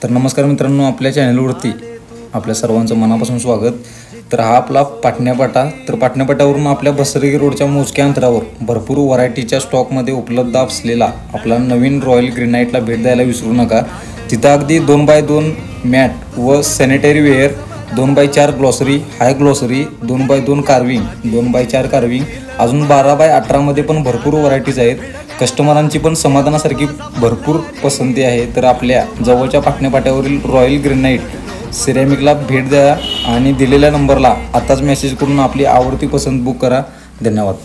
तर नमस्कार मित्रांनो, आपल्या चॅनलवरती आपल्या सर्वांचं मनापासून स्वागत। तर हा आपला पाटण्यापाटा। तर पाटण्यापाटावरून आपल्या बसरगी रोडच्या मोजक्या अंतरावर भरपूर व्हरायटीच्या स्टॉकमध्ये उपलब्ध असलेला आपला नवीन रॉयल ग्रेनाइटला भेट द्यायला विसरू नका। तिथं अगदी 2x2 मॅट व sanitary ware, 2x4 glossary, high glossary, 2x2 carving, 2x4 carving, अजून 12x18 मध्ये पण भरपूर व्हरायटीज आहेत। कस्टमरांची पण समाधानासारखी भरपूर पसंती आहे। तर आपल्या जवळच्या पाटण्यापाट्यावरील रॉयल ग्रेनाइट सिरॅमिकला भेट द्या आणि दिलेल्या नंबरला आताच मेसेज करून आपली आवडती पसंत बुक करा। धन्यवाद।